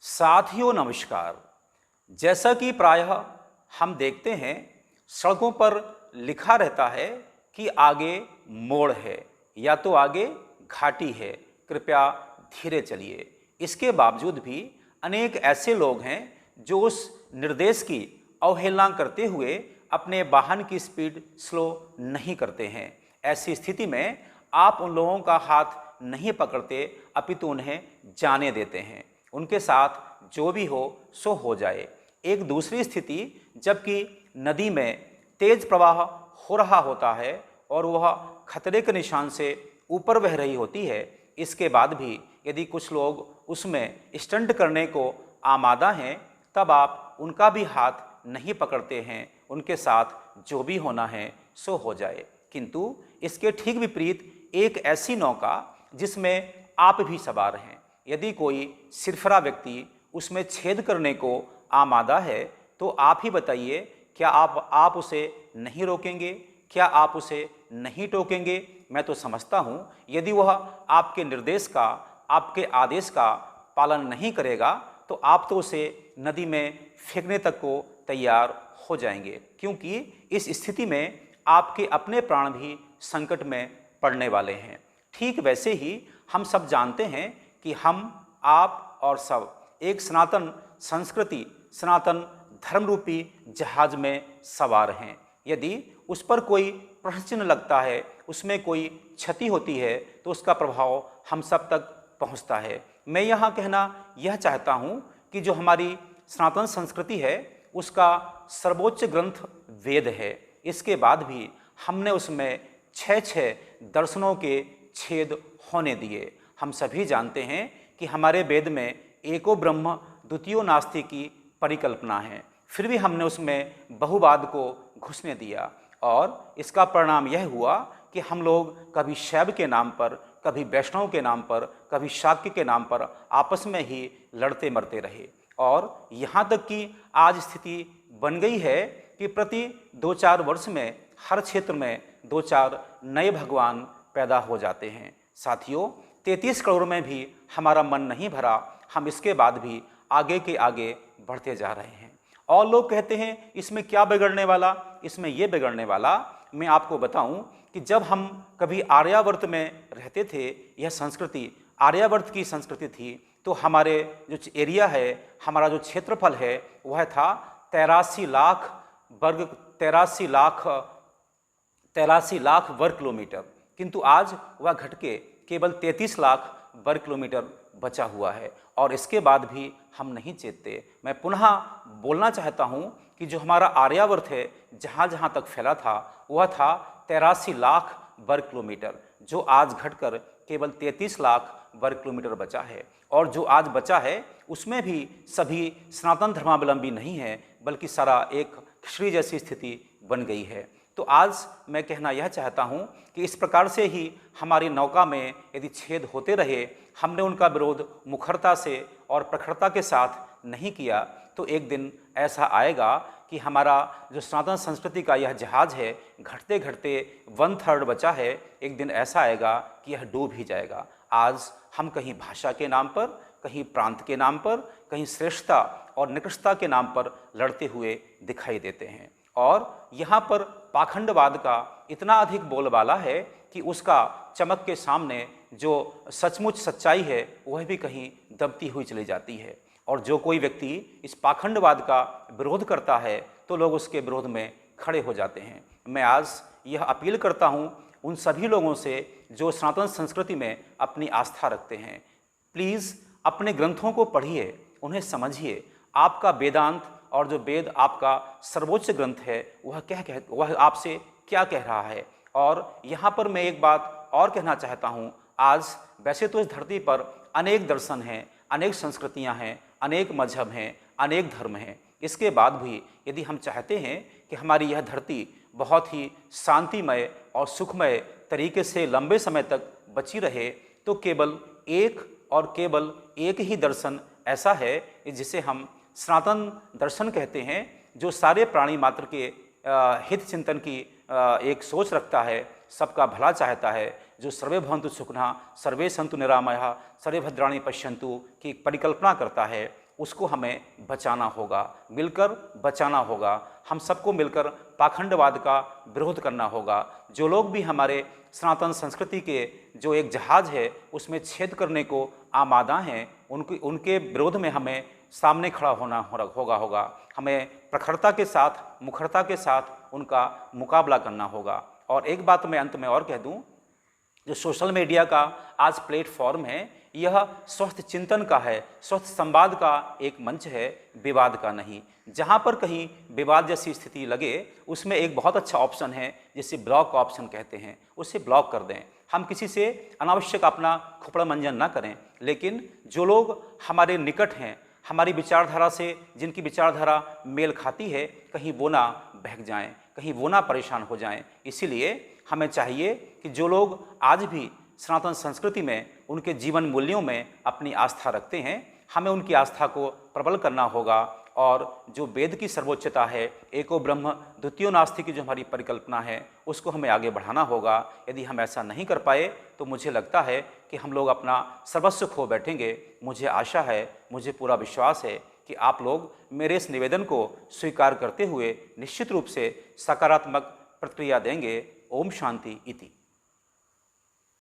साथियों नमस्कार। जैसा कि प्रायः हम देखते हैं सड़कों पर लिखा रहता है कि आगे मोड़ है या तो आगे घाटी है, कृपया धीरे चलिए। इसके बावजूद भी अनेक ऐसे लोग हैं जो उस निर्देश की अवहेलना करते हुए अपने वाहन की स्पीड स्लो नहीं करते हैं। ऐसी स्थिति में आप उन लोगों का हाथ नहीं पकड़ते अपितु उन्हें जाने देते हैं। उनके साथ जो भी हो सो हो जाए। एक दूसरी स्थिति, जबकि नदी में तेज प्रवाह हो रहा होता है और वह खतरे के निशान से ऊपर बह रही होती है, इसके बाद भी यदि कुछ लोग उसमें स्टंट करने को आमादा हैं, तब आप उनका भी हाथ नहीं पकड़ते हैं। उनके साथ जो भी होना है सो हो जाए। किंतु इसके ठीक विपरीत एक ऐसी नौका जिसमें आप भी सवार हैं, यदि कोई सिरफरा व्यक्ति उसमें छेद करने को आमादा है तो आप ही बताइए, क्या आप उसे नहीं रोकेंगे? क्या आप उसे नहीं टोकेंगे? मैं तो समझता हूँ यदि वह आपके निर्देश का, आपके आदेश का पालन नहीं करेगा तो आप तो उसे नदी में फेंकने तक को तैयार हो जाएंगे, क्योंकि इस स्थिति में आपके अपने प्राण भी संकट में पड़ने वाले हैं। ठीक वैसे ही हम सब जानते हैं कि हम, आप और सब एक सनातन संस्कृति, सनातन धर्म रूपी जहाज में सवार हैं। यदि उस पर कोई प्रश्न चिन्ह लगता है, उसमें कोई क्षति होती है, तो उसका प्रभाव हम सब तक पहुंचता है। मैं यहाँ कहना यह चाहता हूँ कि जो हमारी सनातन संस्कृति है उसका सर्वोच्च ग्रंथ वेद है। इसके बाद भी हमने उसमें 6 दर्शनों के छेद होने दिए। हम सभी जानते हैं कि हमारे वेद में एको ब्रह्म द्वितीयो नास्ति की परिकल्पना है, फिर भी हमने उसमें बहुवाद को घुसने दिया और इसका परिणाम यह हुआ कि हम लोग कभी शैव के नाम पर, कभी वैष्णव के नाम पर, कभी शाक्य के नाम पर आपस में ही लड़ते मरते रहे। और यहाँ तक कि आज स्थिति बन गई है कि प्रति 2-4 वर्ष में हर क्षेत्र में 2-4 नए भगवान पैदा हो जाते हैं। साथियों, 33 करोड़ में भी हमारा मन नहीं भरा, हम इसके बाद भी आगे के आगे बढ़ते जा रहे हैं। और लोग कहते हैं इसमें क्या बिगड़ने वाला, इसमें ये बिगड़ने वाला। मैं आपको बताऊं कि जब हम कभी आर्यावर्त में रहते थे, यह संस्कृति आर्यावर्त की संस्कृति थी, तो हमारे जो एरिया है, हमारा जो क्षेत्रफल है वह था 83 लाख वर्ग किलोमीटर। किंतु आज वह घट के केवल 33 लाख वर्ग किलोमीटर बचा हुआ है और इसके बाद भी हम नहीं चेतते। मैं पुनः बोलना चाहता हूं कि जो हमारा आर्यावर्त है, जहां जहां तक फैला था वह था 83 लाख वर्ग किलोमीटर, जो आज घटकर केवल 33 लाख वर्ग किलोमीटर बचा है। और जो आज बचा है उसमें भी सभी सनातन धर्मावलंबी नहीं है, बल्कि सारा एक खिचड़ी जैसी स्थिति बन गई है। तो आज मैं कहना यह चाहता हूं कि इस प्रकार से ही हमारी नौका में यदि छेद होते रहे, हमने उनका विरोध मुखरता से और प्रखरता के साथ नहीं किया, तो एक दिन ऐसा आएगा कि हमारा जो सनातन संस्कृति का यह जहाज है, घटते घटते 1/3 बचा है, एक दिन ऐसा आएगा कि यह डूब ही जाएगा। आज हम कहीं भाषा के नाम पर, कहीं प्रांत के नाम पर, कहीं श्रेष्ठता और निकृष्टता के नाम पर लड़ते हुए दिखाई देते हैं। और यहाँ पर पाखंडवाद का इतना अधिक बोलबाला है कि उसका चमक के सामने जो सचमुच सच्चाई है वह भी कहीं दबती हुई चली जाती है। और जो कोई व्यक्ति इस पाखंडवाद का विरोध करता है तो लोग उसके विरोध में खड़े हो जाते हैं। मैं आज यह अपील करता हूँ उन सभी लोगों से जो सनातन संस्कृति में अपनी आस्था रखते हैं, प्लीज़ अपने ग्रंथों को पढ़िए, उन्हें समझिए। आपका वेदांत और जो वेद आपका सर्वोच्च ग्रंथ है वह आपसे क्या कह रहा है। और यहाँ पर मैं एक बात और कहना चाहता हूँ, आज वैसे तो इस धरती पर अनेक दर्शन हैं, अनेक संस्कृतियाँ हैं, अनेक मजहब हैं, अनेक धर्म हैं। इसके बाद भी यदि हम चाहते हैं कि हमारी यह धरती बहुत ही शांतिमय और सुखमय तरीके से लंबे समय तक बची रहे, तो केवल एक ही दर्शन ऐसा है जिसे हम सनातन दर्शन कहते हैं, जो सारे प्राणी मात्र के हित चिंतन की एक सोच रखता है, सबका भला चाहता है, जो सर्वे भवन्तु सुखिनः, सर्वे सन्तु निरामयाः, सर्वे भद्राणि पश्यन्तु की परिकल्पना करता है। उसको हमें बचाना होगा, मिलकर बचाना होगा। हम सबको मिलकर पाखंडवाद का विरोध करना होगा। जो लोग भी हमारे सनातन संस्कृति के जो एक जहाज है उसमें छेद करने को आमादा हैं, उनके विरोध में हमें सामने खड़ा होगा। हमें प्रखरता के साथ, मुखरता के साथ उनका मुकाबला करना होगा। और एक बात मैं अंत में और कह दूं, जो सोशल मीडिया का आज प्लेटफॉर्म है, यह स्वस्थ चिंतन का है, स्वस्थ संवाद का एक मंच है, विवाद का नहीं। जहाँ पर कहीं विवाद जैसी स्थिति लगे उसमें एक बहुत अच्छा ऑप्शन है जिसे ब्लॉक ऑप्शन कहते हैं, उसे ब्लॉक कर दें। हम किसी से अनावश्यक अपना खुपड़ा मंजन ना करें, लेकिन जो लोग हमारे निकट हैं, हमारी विचारधारा से जिनकी विचारधारा मेल खाती है, कहीं वो ना बहक जाएं, कहीं वो ना परेशान हो जाएं। इसीलिए हमें चाहिए कि जो लोग आज भी सनातन संस्कृति में, उनके जीवन मूल्यों में अपनी आस्था रखते हैं, हमें उनकी आस्था को प्रबल करना होगा। और जो वेद की सर्वोच्चता है, एको ब्रह्म द्वितीयो नास्ति की जो हमारी परिकल्पना है, उसको हमें आगे बढ़ाना होगा। यदि हम ऐसा नहीं कर पाए तो मुझे लगता है कि हम लोग अपना सर्वस्व खो बैठेंगे। मुझे आशा है, मुझे पूरा विश्वास है कि आप लोग मेरे इस निवेदन को स्वीकार करते हुए निश्चित रूप से सकारात्मक प्रतिक्रिया देंगे। ओम शांति इति।